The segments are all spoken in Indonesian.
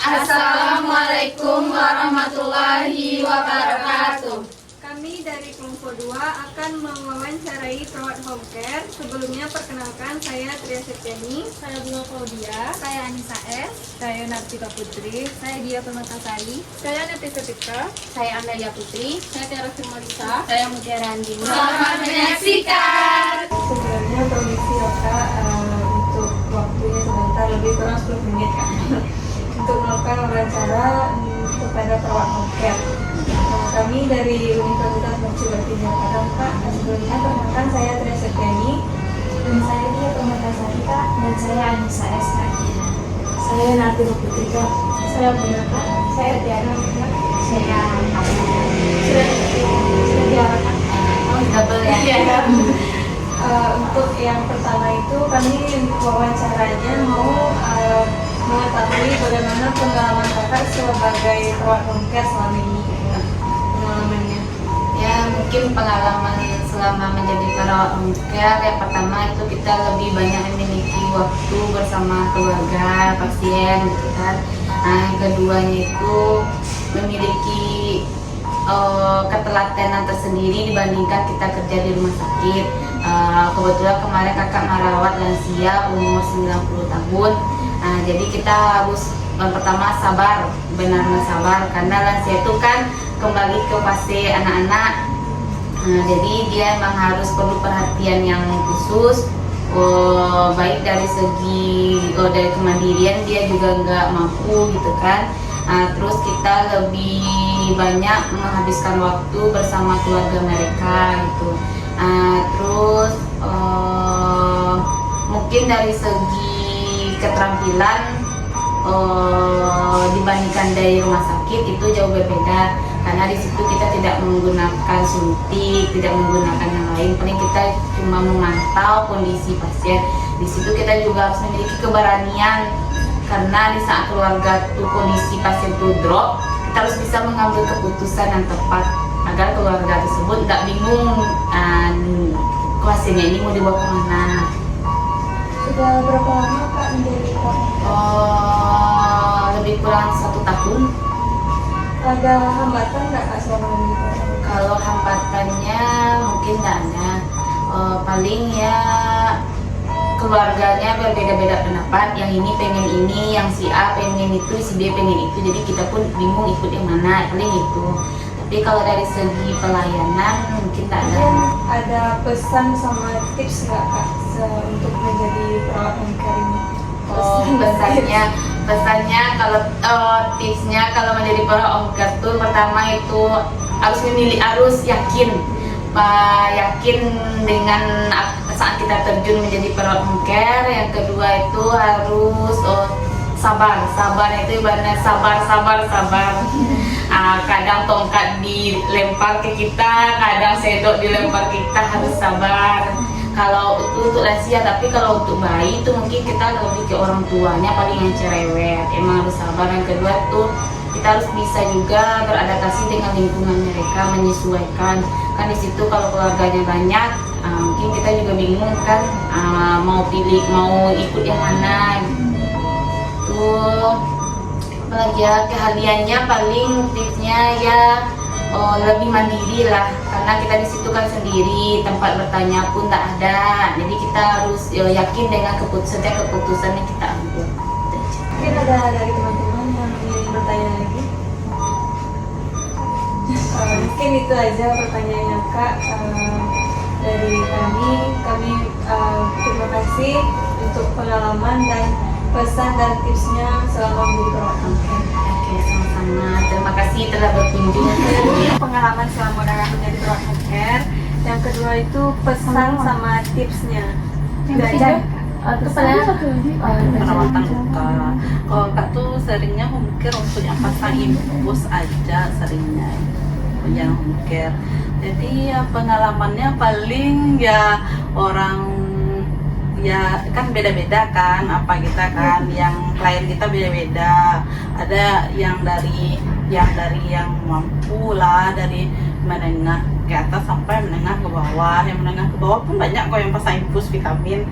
Assalamualaikum warahmatullahi wabarakatuh. Kami dari kelompok 2 akan mewawancarai perawat home care. Sebelumnya perkenalkan, saya Tria Septiani, Saya Bunga Claudia, saya Anissa S, saya Nartika Putri, saya Dia Permatasari, saya Neti Setika, saya Amelia Putri, saya Tiara Firmalisa. Saya Mutiara Andini. Selamat menyaksikan. Sebenarnya permisi ya Kak, untuk waktunya sebentar, lebih kurang 10 menit Kak, untuk melakukan wawancara kepada perawat home care. Kami dari Universitas Mercubuana Jakarta Kak. Sebelumnya perkenalkan, saya Tria Septiani, Dan saya Dia Permatasari Kak, dan saya Anissa S Kak. Saya Nartika Putri Kak. Saya Bunga Kak. Saya Tiara Kak. Saya sudah Tiara Kak. Double ya. Untuk yang pertama itu kami wawancaranya mau mengetahui bagaimana pengalaman kakak sebagai perawat home care selama ini, pengalamannya. Ya, mungkin pengalaman selama menjadi perawat home care, yang pertama itu kita lebih banyak memiliki waktu bersama keluarga, pasien gitu kan. Nah, yang keduanya itu memiliki ketelatenan tersendiri dibandingkan kita kerja di rumah sakit. Kebetulan kemarin kakak merawat lansia umur 90 tahun. Nah, jadi kita harus pertama sabar, benar-benar sabar, karena lansia itu kan kembali ke fase anak-anak. Jadi dia memang harus perlu perhatian yang khusus, baik dari segi dari kemandirian, dia juga nggak mampu gitu kan. Terus kita lebih banyak menghabiskan waktu bersama keluarga mereka gitu. Terus mungkin dari segi keterampilan dibandingkan dari rumah sakit itu jauh berbeda, karena di situ kita tidak menggunakan suntik, tidak menggunakan yang lain, paling kita cuma memantau kondisi pasien. Di situ kita juga harus memiliki keberanian, karena di saat keluarga tuh kondisi pasien tuh drop, kita harus bisa mengambil keputusan yang tepat agar keluarga tersebut tidak bingung pasiennya ini mau dibawa kemana. Sudah berapa lama Kak menjadi perawat? Lebih kurang 1 tahun. Ada hambatan nggak Kak selama ini? Kalau hambatannya mungkin tidak ada. Paling ya keluarganya berbeda-beda pendapat. Yang ini pengen ini, yang si A pengen itu, si B pengen itu. Jadi kita pun bingung ikut yang mana. Paling itu. Tapi kalau dari segi pelayanan mungkin tak ada. Ada pesan sama tips nggak Kak untuk menjadi perawat home care ini? Pesannya kalau tipsnya kalau menjadi perawat home care tuh pertama itu harus yakin dengan saat kita terjun menjadi perawat home care. Yang kedua itu harus sabar itu ibaratnya sabar. Kadang tongkat dilempar ke kita, kadang sendok dilempar kita, harus sabar. Kalau itu untuk lansia, tapi kalau untuk bayi itu mungkin kita lebih ke orang tuanya paling yang cerewet. Emang harus sabar. Yang kedua itu kita harus bisa juga beradaptasi dengan lingkungan mereka, menyesuaikan. Kan di situ kalau keluarganya banyak, mungkin kita juga bingung kan, mau ikut yang mana. Tuh. Apalagi ya keahliannya, paling tipsnya ya lebih mandiri lah, karena kita di situ kan sendiri, tempat bertanya pun tak ada. Jadi kita harus yakin dengan setiap keputusan yang kita ambil. Mungkin ada dari teman-teman yang ingin bertanya lagi. Mungkin itu aja pertanyaannya Kak. Dari kami terima kasih untuk pengalaman dan pesan dan tipsnya selama menjadi perawat home care. Oke, sama-sama. Terima kasih telah berkunjung. Pengalaman selama menjadi perawat home care. Yang kedua itu pesan sama tipsnya. Itu aja. Perawatan luka. Kalau Kak tuh seringnya home care untuk yang pasang infus aja seringnya. Yang home care. Jadi ya pengalamannya paling ya orang ya kan beda-beda kan, apa kita kan, yang klien kita beda-beda. Ada yang dari yang mampu lah, dari menengah ke atas sampai menengah ke bawah. Yang menengah ke bawah pun banyak kok yang pasang infus vitamin.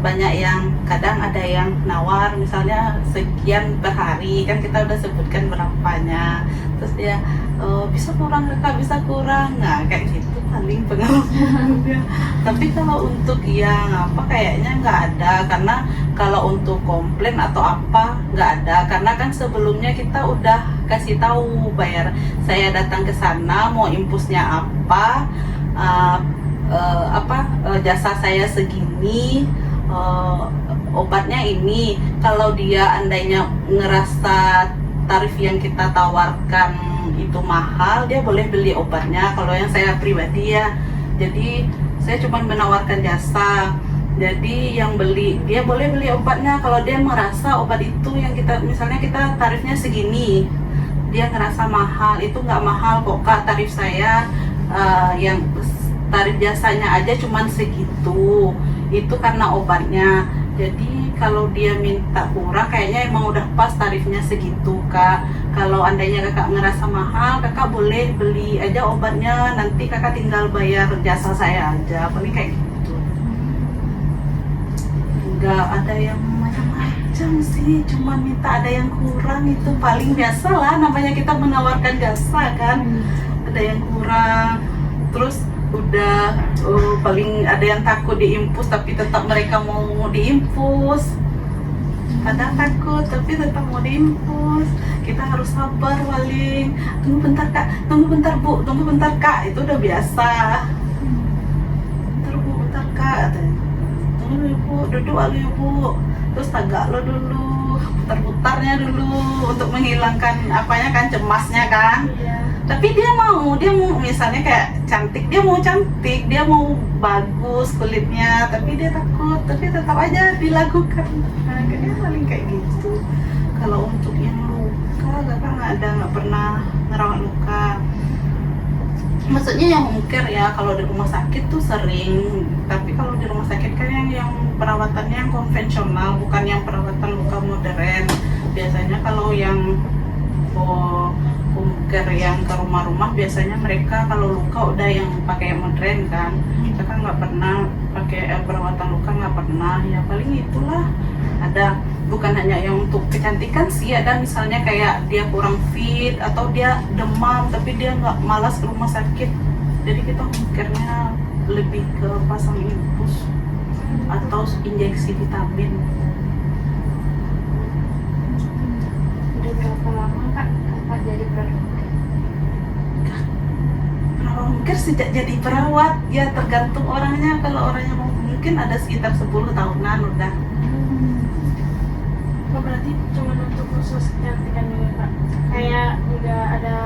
banyak yang kadang ada yang nawar misalnya sekian per hari, kan kita udah sebutkan berapanya, terus dia bisa kurang kakak, bisa kurang, nah kayak gitu paling pengalaman dia. Tapi kalau untuk yang apa kayaknya nggak ada, karena kalau untuk komplain atau apa nggak ada, karena kan sebelumnya kita udah kasih tahu bayar, saya datang ke sana mau impusnya apa, jasa saya segini, obatnya ini. Kalau dia andainya ngerasa tarif yang kita tawarkan itu mahal, dia boleh beli obatnya. Kalau yang saya pribadi ya, jadi saya cuma menawarkan jasa, jadi yang beli dia boleh beli obatnya. Kalau dia merasa obat itu yang kita, misalnya kita tarifnya segini, dia ngerasa mahal, itu nggak mahal kok kak, tarif saya yang tarif jasanya aja cuman segitu, itu karena obatnya. Jadi kalau dia minta kurang, kayaknya emang udah pas tarifnya segitu kak. Kalau andainya kakak ngerasa mahal, kakak boleh beli aja obatnya, nanti kakak tinggal bayar jasa saya aja, paling kayak gitu. Nggak ada yang macam-macam sih, cuma minta ada yang kurang, itu paling biasa lah, namanya kita menawarkan jasa kan. Ada yang kurang, terus udah paling ada yang takut diimpus tapi tetap mereka mau diimpus, kadang takut tapi tetap mau diimpus. Kita harus sabar paling, tunggu bentar kak, tunggu bentar bu, tunggu bentar kak, itu udah biasa. Bentar bu, bentar kak, tunggu ibu, duduk aja ibu, terus tagak lo dulu, putar-putarnya dulu untuk menghilangkan apanya kan, cemasnya kan. Tapi dia mau misalnya kayak cantik, dia mau cantik, dia mau bagus kulitnya, tapi dia takut, tapi tetap aja dilakukan. Nah, kayaknya paling kayak gitu. Kalau untuk yang luka, kakak nggak pernah ngerawat luka. Maksudnya yang home care ya, kalau di rumah sakit tuh sering, tapi kalau di rumah sakit kan yang perawatannya yang konvensional, bukan yang perawatan luka modern. Biasanya kalau yang home care yang ke rumah-rumah, biasanya mereka kalau luka udah yang pakai modern kan. Kakak nggak pernah pakai perawatan luka, nggak pernah. Ya paling itulah, ada bukan hanya yang untuk kecantikan sih, ada misalnya kayak dia kurang fit atau dia demam tapi dia nggak malas ke rumah sakit, jadi kita home care-nya lebih ke pasang infus atau injeksi vitamin. Udah berapa lama kak kakak jadi perawat? Perawat home care sejak jadi perawat ya tergantung orangnya. Kalau orangnya mau mungkin ada sekitar 10 tahunan udah. Oh, berarti cuma untuk khusus kecantikan juga kak? Kayak nggak ada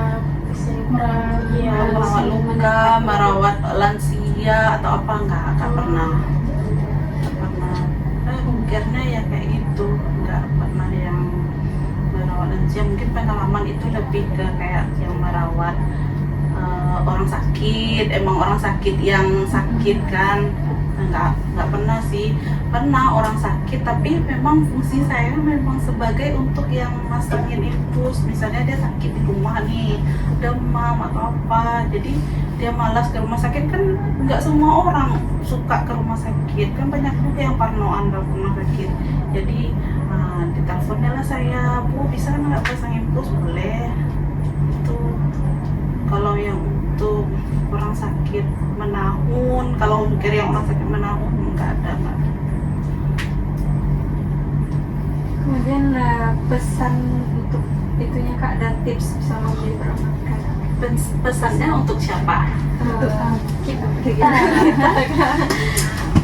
Merawat luka, merawat lansia atau apa nggak pernah. Home care-nya ya kayak gitu, nggak pernah yang merawat lansia. Mungkin pengalaman itu lebih ke kayak yang merawat orang sakit, emang orang sakit yang sakit kan. Nggak pernah sih. Pernah orang sakit, tapi memang fungsi saya memang sebagai untuk yang masangin infus. Misalnya dia sakit di rumah nih, demam atau apa, jadi dia malas ke rumah sakit. Kan nggak semua orang suka ke rumah sakit, kan banyak juga yang parnoan ke rumah sakit. Jadi diteleponnya lah saya, bu bisa nggak pasang infus? Boleh. Itu kalau yang untuk orang sakit menahun, kalau mungkin yang orang sakit menahun nggak ada. Kemudian pesan untuk itunya kak, dan tips sama menjadi perawat kak. Pesannya untuk siapa? Untuk kita.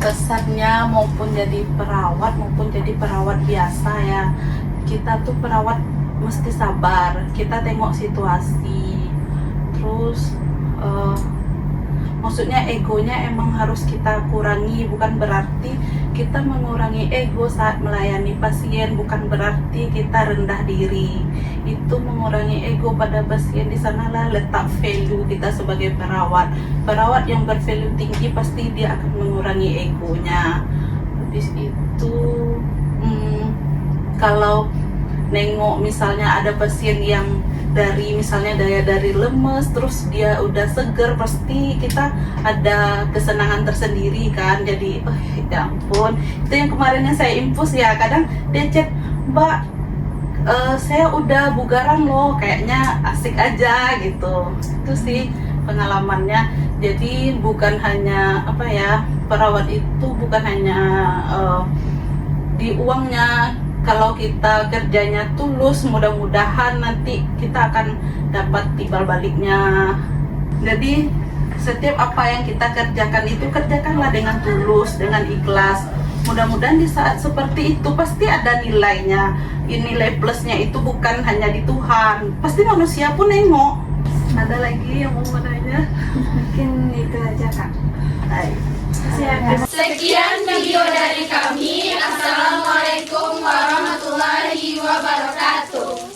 Pesannya maupun jadi perawat maupun jadi perawat biasa ya, kita tuh perawat mesti sabar. Kita tengok situasi, terus maksudnya egonya emang harus kita kurangi. Bukan berarti kita mengurangi ego saat melayani pasien, bukan berarti kita rendah diri. Itu mengurangi ego pada pasien. Di sanalah letak value kita sebagai perawat. Perawat yang bervalue tinggi pasti dia akan mengurangi egonya. Habis itu kalau nengok misalnya ada pasien yang misalnya dari lemes terus dia udah seger, pasti kita ada kesenangan tersendiri kan. Jadi ya ampun, itu yang kemarin yang saya infus ya, kadang dia chat, "Mbak, saya udah bugaran loh, kayaknya asik aja," gitu. Itu sih pengalamannya. Jadi bukan hanya perawat itu bukan hanya di uangnya. Kalau kita kerjanya tulus, mudah-mudahan nanti kita akan dapat timbal baliknya. Jadi setiap apa yang kita kerjakan itu kerjakanlah dengan tulus, dengan ikhlas. Mudah-mudahan di saat seperti itu pasti ada nilainya. Nilai plusnya itu bukan hanya di Tuhan, pasti manusia pun nengok. Ada lagi yang mau menanya? Mungkin itu aja Kak. Hai. Sekian video dari kami. Assalamualaikum warahmatullahi wabarakatuh.